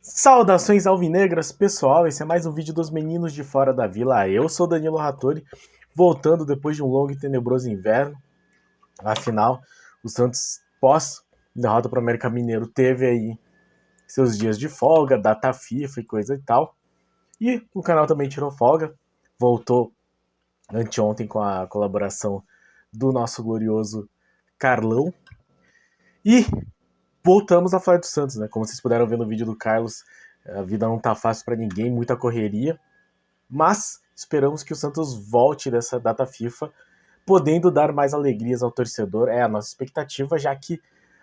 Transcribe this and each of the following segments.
Saudações alvinegras, pessoal, esse é mais um vídeo dos meninos de fora da vila. Eu sou Danilo Rattori, voltando depois de um longo e tenebroso inverno. Afinal, o Santos, pós derrota para o América Mineiro, teve aí seus dias de folga, data FIFA e coisa e tal. E o canal também tirou folga, voltou anteontem com a colaboração do nosso glorioso Carlão. E voltamos a falar do Santos, né? Como vocês puderam ver no vídeo do Carlos, a vida não tá fácil para ninguém, muita correria. Mas esperamos que o Santos volte dessa data FIFA, podendo dar mais alegrias ao torcedor. É a nossa expectativa, já que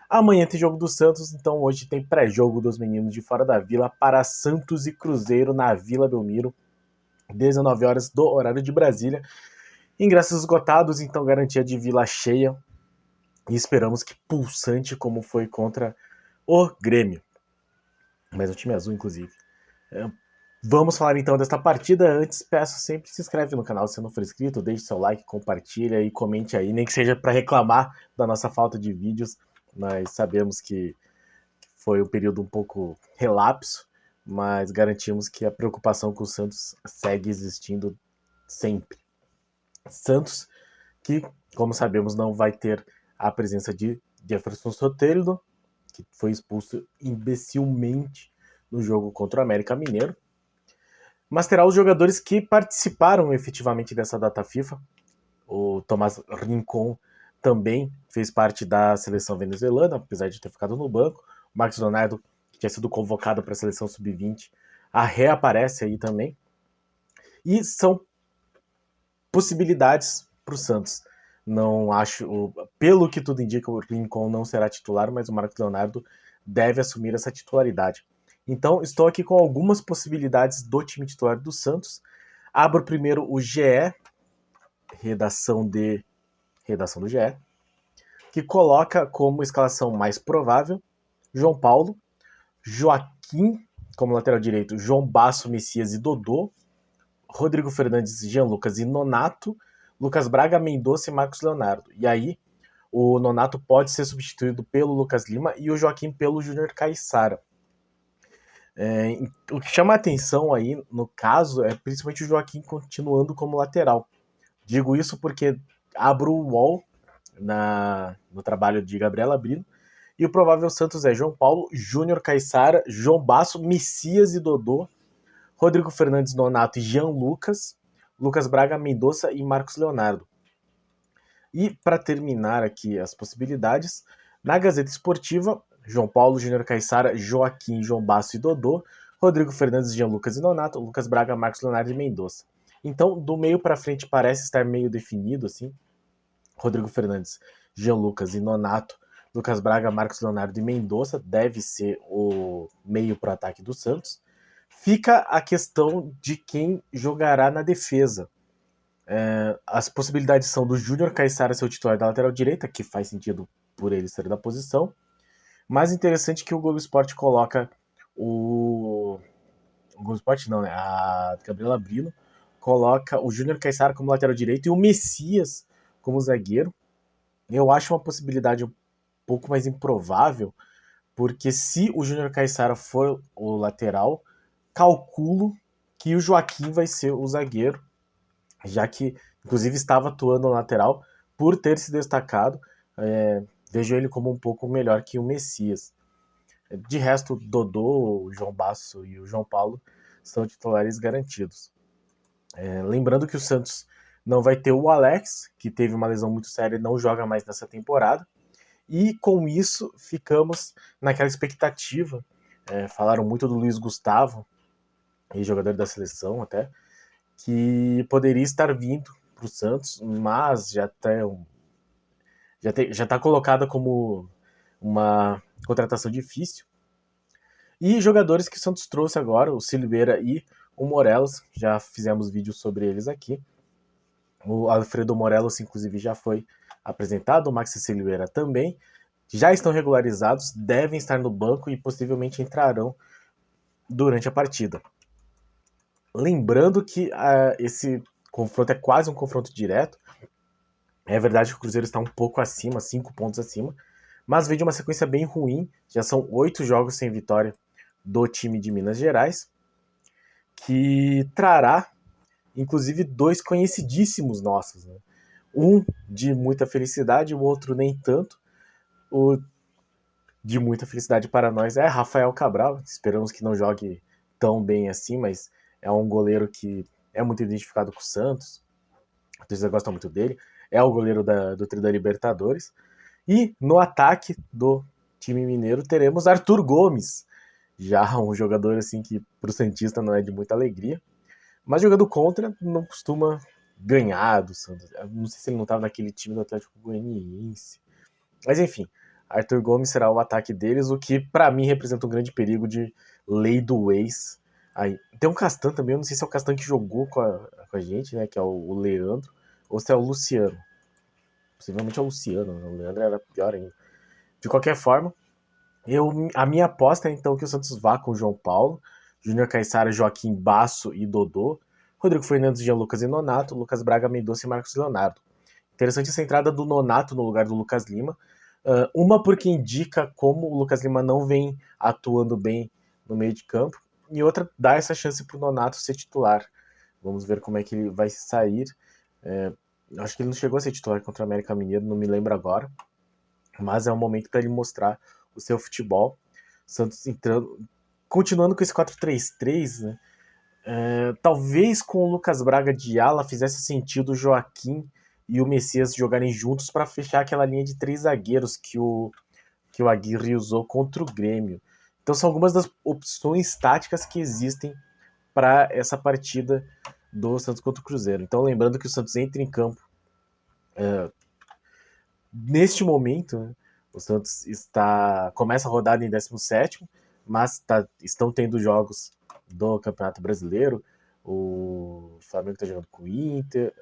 amanhã tem jogo do Santos, então hoje tem pré-jogo dos meninos de fora da vila para Santos e Cruzeiro na Vila Belmiro, 19 horas do horário de Brasília. Ingressos esgotados, então garantia de vila cheia. E esperamos que pulsante como foi contra o Grêmio. Mas o time azul, inclusive. Vamos falar então desta partida. Antes, peço sempre, se inscreve no canal se não for inscrito, deixe seu like, compartilha e comente aí, nem que seja para reclamar da nossa falta de vídeos. Nós sabemos que foi um período um pouco relapso, mas garantimos que a preocupação com o Santos segue existindo sempre. Santos, que, como sabemos, não vai ter a presença de Jefferson Soteldo, que foi expulso imbecilmente no jogo contra o América Mineiro, mas terá os jogadores que participaram efetivamente dessa data FIFA. O Tomás Rincon também fez parte da seleção venezuelana, apesar de ter ficado no banco. O Marcos Leonardo, que tinha sido convocado para a seleção sub-20, reaparece aí também. E são possibilidades para o Santos. Não acho, pelo que tudo indica, o Rincon não será titular, mas o Marcos Leonardo deve assumir essa titularidade. Então, estou aqui com algumas possibilidades do time titular do Santos. Abro primeiro o GE, redação do GE, que coloca como escalação mais provável João Paulo, Joaquim como lateral direito, João Basso, Messias e Dodô, Rodrigo Fernandes, Jean Lucas e Nonato, Lucas Braga, Mendonça e Marcos Leonardo. E aí, o Nonato pode ser substituído pelo Lucas Lima e o Joaquim pelo Júnior Caissara. O que chama a atenção aí, no caso, é principalmente o Joaquim continuando como lateral. Digo isso porque abro o UOL no trabalho de Gabriela Brino, e o provável Santos é João Paulo, Júnior Caissara, João Basso, Messias e Dodô, Rodrigo Fernandes, Nonato e Jean Lucas, Lucas Braga, Mendonça e Marcos Leonardo. E para terminar aqui as possibilidades, na Gazeta Esportiva, João Paulo, Júnior Caissara, Joaquim, João Basso e Dodô, Rodrigo Fernandes, Jean Lucas e Nonato, Lucas Braga, Marcos Leonardo e Mendonça. Então, do meio para frente parece estar meio definido, assim. Rodrigo Fernandes, Jean Lucas e Nonato, Lucas Braga, Marcos Leonardo e Mendonça deve ser o meio para o ataque do Santos. Fica a questão de quem jogará na defesa. As possibilidades são do Júnior Caissara ser o titular da lateral direita, que faz sentido por ele ser da posição. Mais interessante que o Globo Esporte coloca o Globo Esporte não, né? A Gabriela Brino coloca o Júnior Caissara como lateral direito e o Messias como zagueiro. Eu acho uma possibilidade um pouco mais improvável, porque se o Júnior Caissara for o lateral, calculo que o Joaquim vai ser o zagueiro, já que, inclusive, estava atuando no lateral por ter se destacado. Vejo ele como um pouco melhor que o Messias. De resto, Dodô, o João Basso e o João Paulo são titulares garantidos. Lembrando que o Santos não vai ter o Alex, que teve uma lesão muito séria e não joga mais nessa temporada. E com isso ficamos naquela expectativa. Falaram muito do Luiz Gustavo, jogador da seleção até, que poderia estar vindo para o Santos, mas já está colocada como uma contratação difícil. E jogadores que o Santos trouxe agora, o Silveira e o Morelos, já fizemos vídeos sobre eles aqui. O Alfredo Morelos, inclusive, já foi apresentado, o Maxi Silveira também. Já estão regularizados, devem estar no banco e possivelmente entrarão durante a partida. Lembrando que esse confronto é quase um confronto direto. É verdade que o Cruzeiro está um pouco acima, 5 pontos acima, mas vem de uma sequência bem ruim. Já são 8 jogos sem vitória do time de Minas Gerais, que trará, inclusive, 2 conhecidíssimos nossos, né? Um de muita felicidade, o outro nem tanto. O de muita felicidade para nós é Rafael Cabral. Esperamos que não jogue tão bem assim, mas é um goleiro que é muito identificado com o Santos. A torcida gosta muito dele. É o goleiro do Tri da Libertadores. E no ataque do time mineiro teremos Arthur Gomes, já um jogador assim que para o Santista não é de muita alegria, mas jogando contra não costuma ganhar do Santos. Eu não sei se ele não estava naquele time do Atlético Goianiense. Mas enfim, Arthur Gomes será o ataque deles, o que para mim representa um grande perigo de lei do ex. Aí, tem um Castan também, eu não sei se é o Castan que jogou com a gente, né, que é o Leandro, ou se é o Luciano. Possivelmente é o Luciano, né? O Leandro era pior ainda. De qualquer forma, a minha aposta é então que o Santos vá com o João Paulo, Júnior Caissara, Joaquim Basso e Dodô, Rodrigo Fernandes, Jean Lucas e Nonato, Lucas Braga, Mendonça e Marcos Leonardo. Interessante essa entrada do Nonato no lugar do Lucas Lima. Uma porque indica como o Lucas Lima não vem atuando bem no meio de campo, e outra dá essa chance para o Nonato ser titular. Vamos ver como é que ele vai sair. Acho que ele não chegou a ser titular contra o América Mineiro, não me lembro agora. Mas é um momento para ele mostrar o seu futebol. Santos entrando, continuando com esse 4-3-3, né? Talvez com o Lucas Braga de ala fizesse sentido o Joaquim e o Messias jogarem juntos para fechar aquela linha de 3 zagueiros que o Aguirre usou contra o Grêmio. Então são algumas das opções táticas que existem para essa partida do Santos contra o Cruzeiro. Então lembrando que o Santos entra em campo neste momento, né, o Santos começa a rodada em 17º, mas estão tendo jogos do Campeonato Brasileiro. O Flamengo está jogando com o Inter.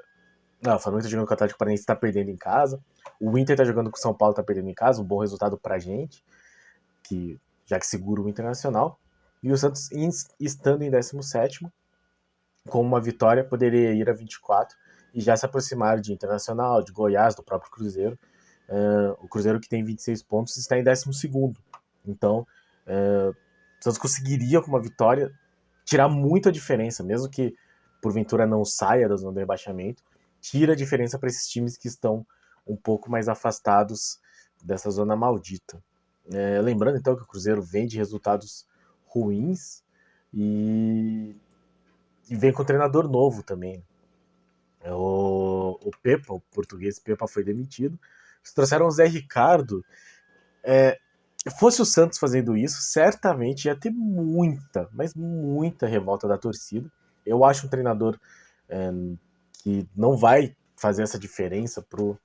Não, o Flamengo está jogando com o Atlético Paranaense, está perdendo em casa. O Inter está jogando com o São Paulo, está perdendo em casa. Um bom resultado para a gente, já que segura o Internacional. E o Santos, estando em 17º, com uma vitória, poderia ir a 24 e já se aproximar de Internacional, de Goiás, do próprio Cruzeiro. O Cruzeiro, que tem 26 pontos, está em 12º. Então, o Santos conseguiria, com uma vitória, tirar muito a diferença, mesmo que porventura não saia da zona do rebaixamento, tira a diferença para esses times que estão um pouco mais afastados dessa zona maldita. Lembrando, então, que o Cruzeiro vem de resultados ruins e vem com um treinador novo também. O Pepa, o português Pepa, foi demitido. Eles trouxeram o Zé Ricardo. Fosse o Santos fazendo isso, certamente ia ter muita, mas muita revolta da torcida. Eu acho um treinador que não vai fazer essa diferença pro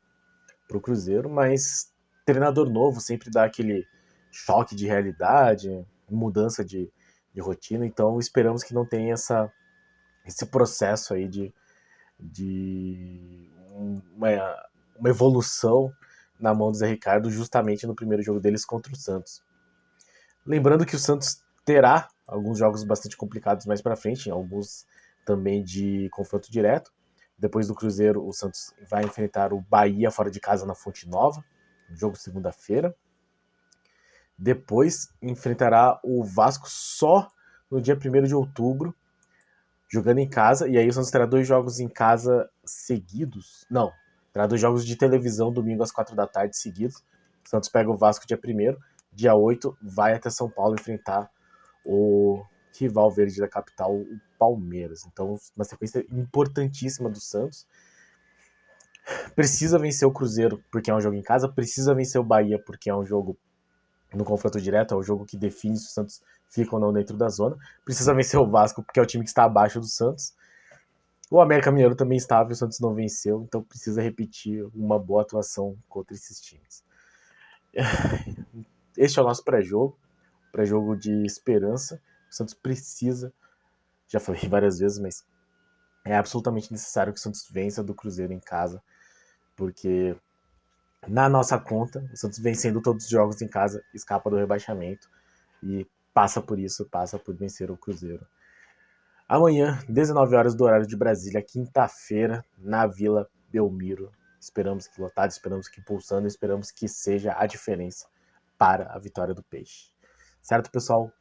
Cruzeiro, mas treinador novo sempre dá aquele choque de realidade, mudança de rotina, então esperamos que não tenha esse processo aí de uma evolução na mão do Zé Ricardo justamente no primeiro jogo deles contra o Santos. Lembrando que o Santos terá alguns jogos bastante complicados mais para frente, alguns também de confronto direto. Depois do Cruzeiro, o Santos vai enfrentar o Bahia fora de casa na Fonte Nova, jogo segunda-feira. Depois enfrentará o Vasco só no dia 1º de outubro, jogando em casa, e aí o Santos terá 2 jogos em casa seguidos. Não, terá 2 jogos de televisão domingo às 4 da tarde seguidos. O Santos pega o Vasco dia 1º, dia 8 vai até São Paulo enfrentar o rival verde da capital, o Palmeiras. Então, uma sequência importantíssima do Santos. Precisa vencer o Cruzeiro porque é um jogo em casa, precisa vencer o Bahia porque é um jogo no confronto direto, é o jogo que define se o Santos fica ou não dentro da zona. Precisa vencer o Vasco porque é o time que está abaixo do Santos. O América Mineiro também estava e o Santos não venceu, então precisa repetir uma boa atuação contra esses times. Este é o nosso pré-jogo de esperança. O Santos precisa, já falei várias vezes, mas é absolutamente necessário que o Santos vença do Cruzeiro em casa, porque na nossa conta, o Santos vencendo todos os jogos em casa, escapa do rebaixamento e passa por isso, passa por vencer o Cruzeiro. Amanhã, 19 horas do horário de Brasília, quinta-feira, na Vila Belmiro. Esperamos que lotado, esperamos que pulsando, esperamos que seja a diferença para a vitória do Peixe. Certo, pessoal?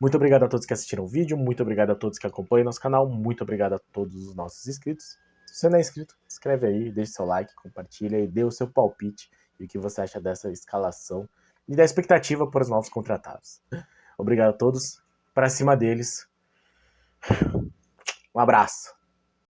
Muito obrigado a todos que assistiram o vídeo, muito obrigado a todos que acompanham nosso canal, muito obrigado a todos os nossos inscritos. Se você não é inscrito, inscreve aí, deixe seu like, compartilha e dê o seu palpite e o que você acha dessa escalação e da expectativa para os novos contratados. Obrigado a todos, para cima deles. Um abraço.